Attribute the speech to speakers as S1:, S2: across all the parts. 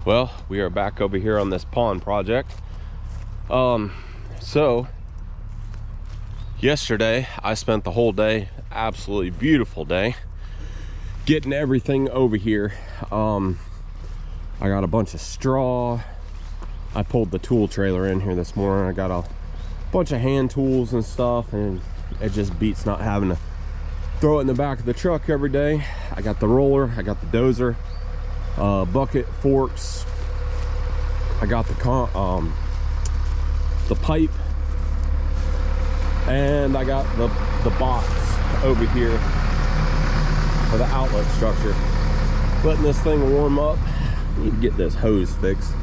S1: Well, we are back over here on this pond project. So yesterday I spent the whole day, absolutely beautiful day, getting everything over here. I got a bunch of straw. I pulled the tool trailer in here this morning. I got a bunch of hand tools and stuff, and it just beats not having to throw it in the back of the truck every day. I got the roller, I got the dozer, bucket, forks. I got the pipe, and I got the box over here for the outlet structure. Letting this thing warm up. I need to get this hose fixed.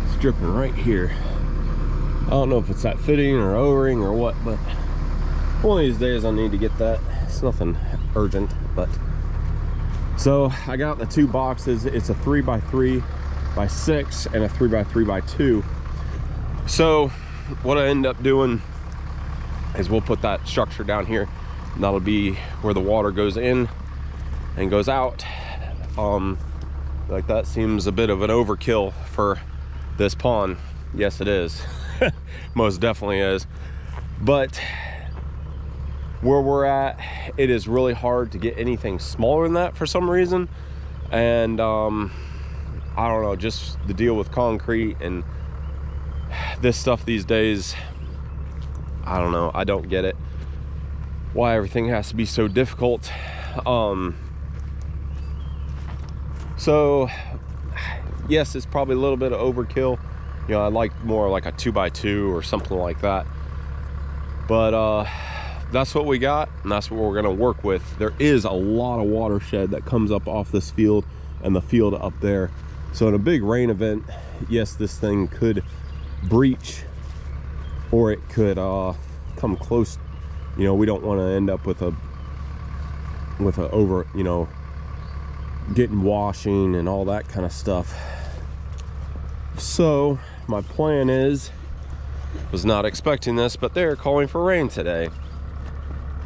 S1: It's dripping right here. I don't know if it's that fitting or O-ring or what, but one of these days I need to get that. It's nothing urgent, but so I got the two boxes. It's a 3x3x6 and a 3x3x2. So what I end up doing is we'll put that structure down here, and that'll be where the water goes in and goes out. Like that seems a bit of an overkill for this pond. Yes, it is. Most definitely is. But where we're at, it is really hard to get anything smaller than that for some reason. And I don't know, just the deal with concrete and this stuff these days, I don't know, I don't get it, why everything has to be so difficult. So yes, it's probably a little bit of overkill. You know, I like more like a 2x2 or something like that, but that's what we got, and that's what we're gonna work with. There is a lot of watershed that comes up off this field and the field up there. So in a big rain event, yes, this thing could breach, or it could come close. You know, we don't want to end up with a over, you know, getting washing and all that kind of stuff. So my plan was not expecting this, but they're calling for rain today.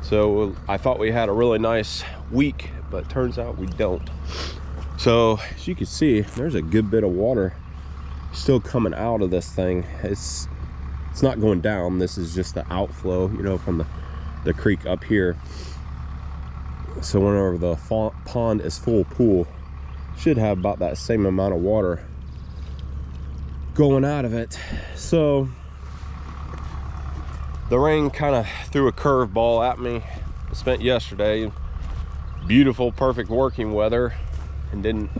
S1: So I thought we had a really nice week, but turns out we don't. So as you can see, there's a good bit of water still coming out of this thing. It's not going down. This is just the outflow, you know, from the creek up here. So whenever the pond is full pool, should have about that same amount of water going out of it. So the rain kind of threw a curveball at me. I spent yesterday, beautiful, perfect working weather, and didn't,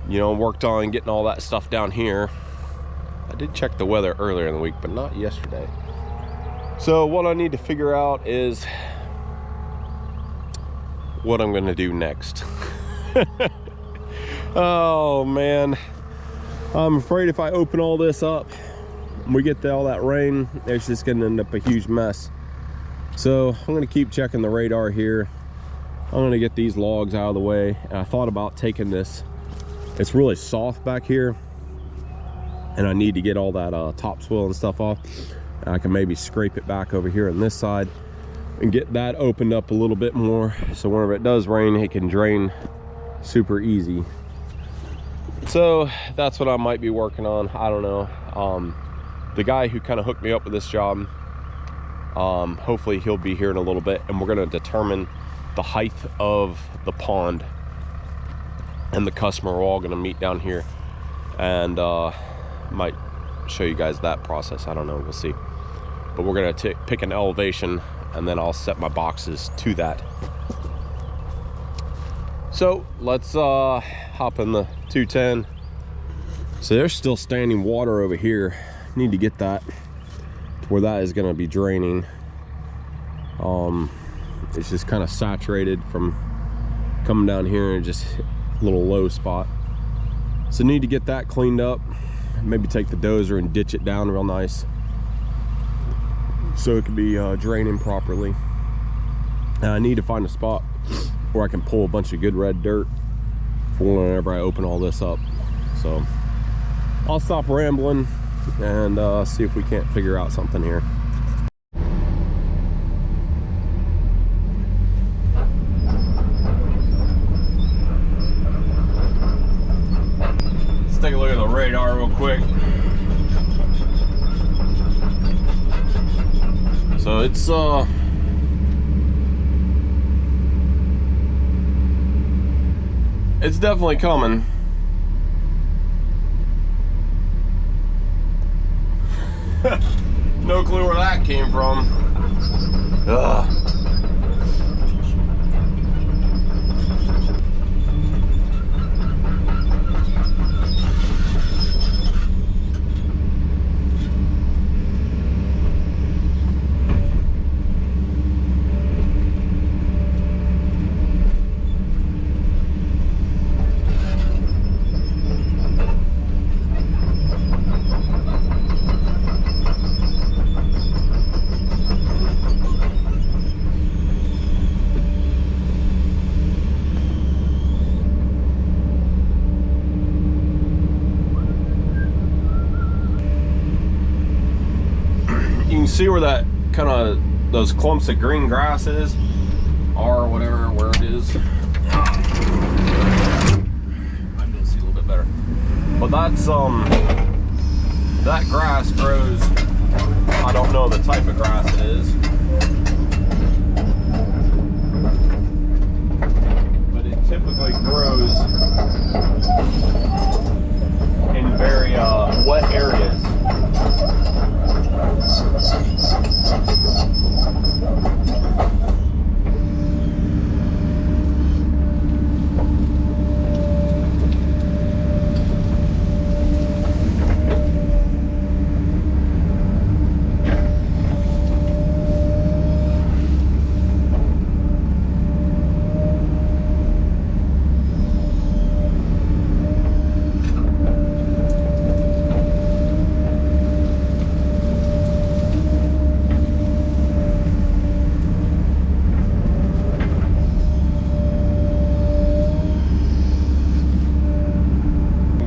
S1: you know, worked on getting all that stuff down here. I did check the weather earlier in the week, but not yesterday. So what I need to figure out is what I'm gonna do next. Oh man, I'm afraid if I open all this up, we get all that rain, it's just gonna end up a huge mess. So I'm gonna keep checking the radar here. I'm gonna get these logs out of the way. And I thought about taking this, it's really soft back here, and I need to get all that topsoil and stuff off. And I can maybe scrape it back over here on this side and get that opened up a little bit more, so whenever it does rain, it can drain super easy. So that's what I might be working on. I don't know. The guy who kind of hooked me up with this job, hopefully he'll be here in a little bit, and we're going to determine the height of the pond, and the customer are all going to meet down here, and might show you guys that process. I don't know, we'll see. But we're going to pick an elevation, and then I'll set my boxes to that. So let's hop in the 210. So there's still standing water over here. Need to get that to where that is going to be draining. It's just kind of saturated from coming down here, and just a little low spot. So need to get that cleaned up. Maybe take the dozer and ditch it down real nice, so it can be draining properly. And I need to find a spot where I can pull a bunch of good red dirt for whenever I open all this up. So I'll stop rambling and see if we can't figure out something here. take a look at the radar real quick. So it's definitely coming. No clue where that came from. Ugh. You can see where that kind of those clumps of green grass is, or whatever, where it is. Might be able to see a little bit better. But that's that grass grows. I don't know the type of grass it is, but it typically grows in very wet areas.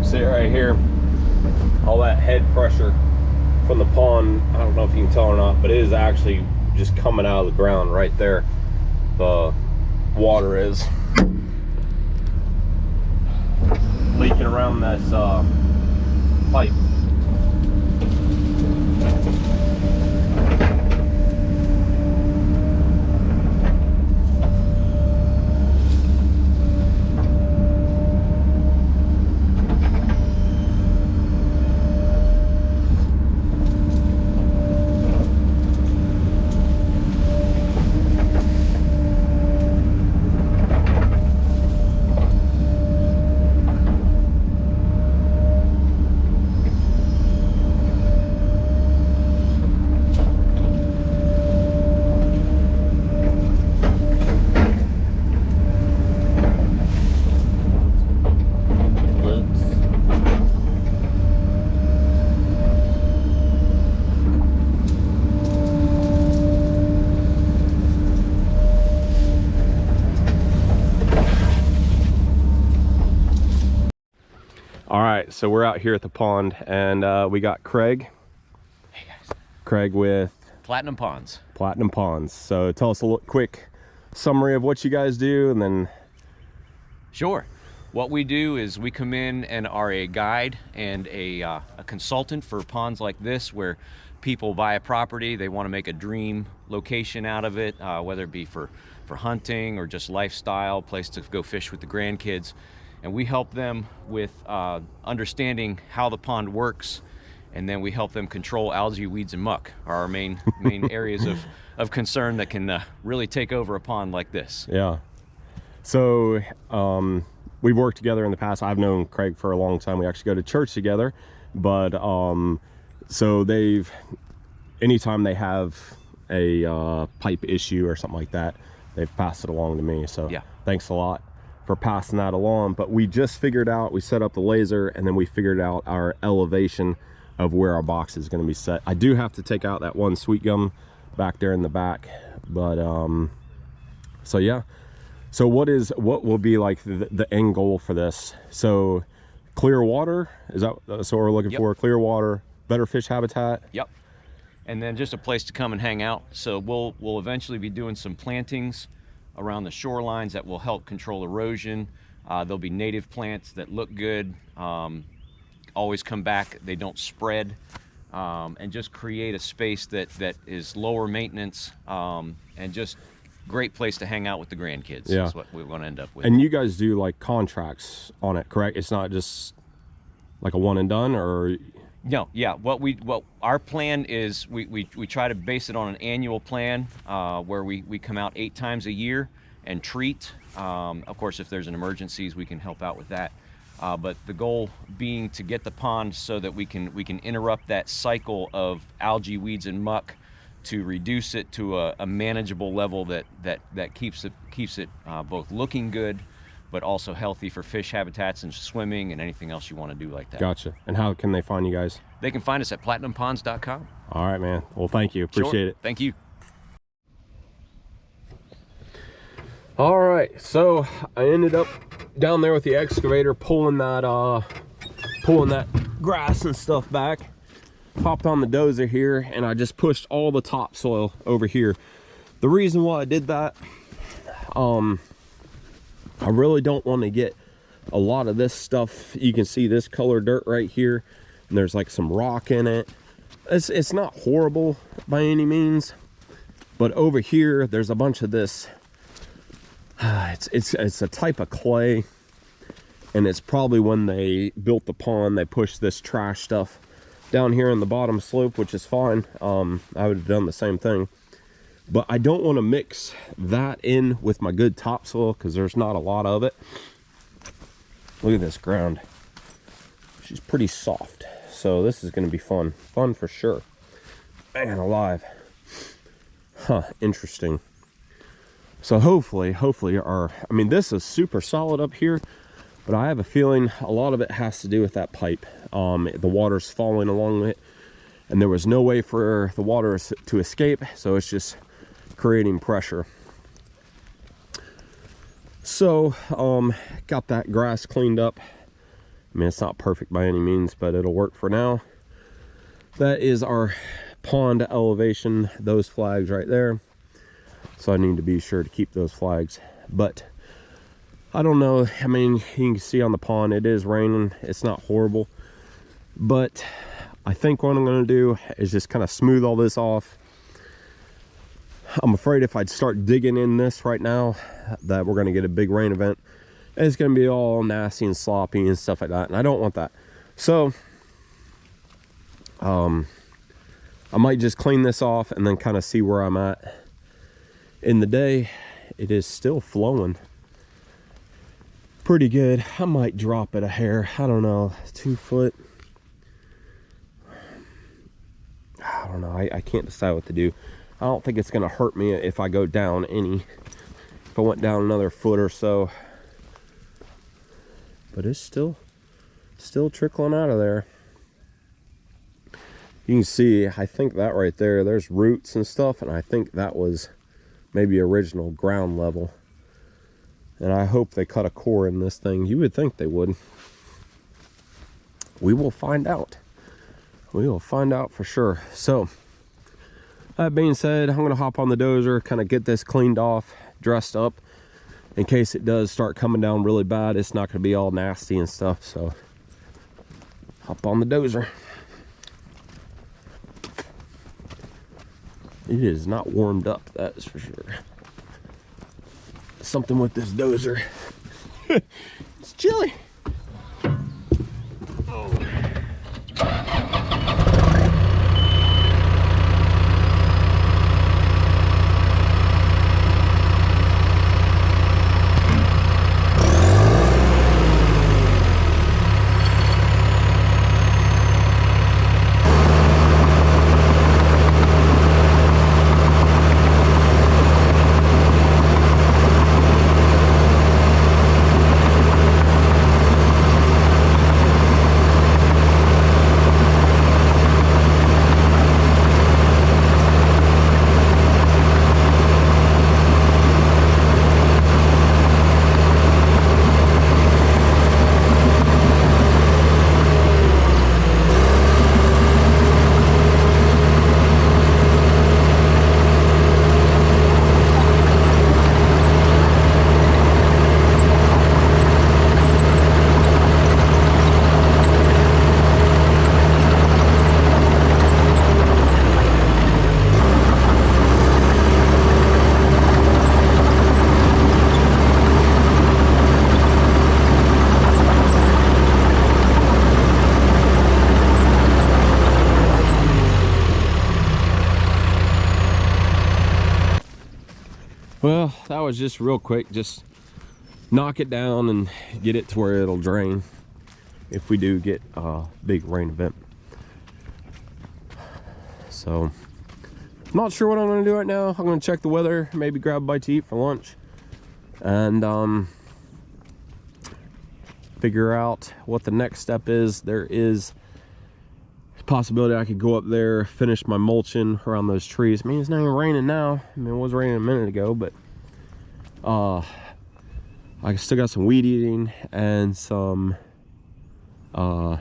S1: See right here, all that head pressure from the pond, I don't know if you can tell or not, but it is actually just coming out of the ground right there. The water is leaking around this pipe. All right, so we're out here at the pond, and we got Craig.
S2: Hey guys.
S1: Craig with
S2: Platinum Ponds.
S1: Platinum Ponds. So tell us a quick summary of what you guys do, and then.
S2: Sure. What we do is we come in and are a guide and a consultant for ponds like this, where people buy a property, they want to make a dream location out of it, whether it be for hunting or just lifestyle, place to go fish with the grandkids. And we help them with understanding how the pond works, and then we help them control algae, weeds, and muck are our main areas of concern that can really take over a pond like this.
S1: Yeah. So we've worked together in the past. I've known Craig for a long time. We actually go to church together, but so anytime they have a pipe issue or something like that, they've passed it along to me. So yeah, thanks a lot for passing that along. But we just figured out, we set up the laser, and then we figured out our elevation of where our box is going to be set. I do have to take out that one sweet gum back there in the back, but so yeah. So what will be like the end goal for this? So clear water, is that so we're looking for? Clear water, better fish habitat?
S2: Yep. And then just a place to come and hang out. So we'll eventually be doing some plantings around the shorelines that will help control erosion. There'll be native plants that look good. always come back, they don't spread, and just create a space that is lower maintenance, and just great place to hang out with the grandkids.
S1: Yeah.
S2: That's what we want to end up with.
S1: And you guys do like contracts on it, correct? It's not just like a one and done, or?
S2: No, yeah. What our plan is, we try to base it on an annual plan, where we come out 8 times a year and treat. Of course, if there's an emergencies, we can help out with that. But the goal being to get the pond so that we can interrupt that cycle of algae, weeds, and muck, to reduce it to a manageable level that keeps it both looking good, but also healthy for fish habitats and swimming and anything else you want to do like that.
S1: Gotcha. And how can they find you guys?
S2: They can find us at platinumponds.com.
S1: All right, man. Well, thank you. Appreciate it.
S2: Thank you.
S1: All right, so I ended up down there with the excavator pulling that grass and stuff back. Hopped on the dozer here, and I just pushed all the topsoil over here. The reason why I did that, I really don't want to get a lot of this stuff. You can see this color dirt right here, and there's like some rock in it. It's not horrible by any means, but over here there's a bunch of this. It's a type of clay, and it's probably when they built the pond they pushed this trash stuff down here in the bottom slope, which is fine. I would have done the same thing, but I don't want to mix that in with my good topsoil because there's not a lot of it. Look at this ground. She's pretty soft, so this is going to be fun for sure. Man alive. Huh, interesting. So hopefully I mean, this is super solid up here, but I have a feeling a lot of it has to do with that pipe. The water's falling along it, and there was no way for the water to escape, so it's just creating pressure. So got that grass cleaned up. I mean, it's not perfect by any means, but it'll work for now. That is our pond elevation, those flags right there. So I need to be sure to keep those flags. But I don't know, I mean, you can see on the pond it is raining. It's not horrible, but I think what I'm going to do is just kind of smooth all this off. I'm afraid if I'd start digging in this right now, that we're going to get a big rain event, and it's going to be all nasty and sloppy and stuff like that, and I don't want that. So I might just clean this off and then kind of see where I'm at in the day. It is still flowing pretty good. I might drop it a hair, I don't know, 2 foot. I don't know, I can't decide what to do. I don't think it's gonna hurt me if I go down any, if I went down another foot or so, but it's still trickling out of there. You can see, I think that right there, there's roots and stuff, and I think that was maybe original ground level. And I hope they cut a core in this thing. You would think they would. We will find out. We will find out for sure. So that being said, I'm going to hop on the dozer, kind of get this cleaned off, dressed up, in case it does start coming down really bad. It's not going to be all nasty and stuff. So hop on the dozer. It is not warmed up, that is for sure. Something with this dozer. It's chilly. Oh. Well, that was just real quick, just knock it down and get it to where it'll drain if we do get a big rain event. So not sure what I'm going to do right now. I'm going to check the weather, maybe grab a bite to eat for lunch, and figure out what the next step is. There is a possibility I could go up there, finish my mulching around those trees. I mean, it's not even raining now. I mean, it was raining a minute ago, but I still got some weed eating and some I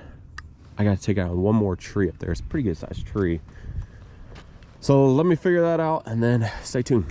S1: gotta take out one more tree up there. It's a pretty good sized tree. So let me figure that out and then stay tuned.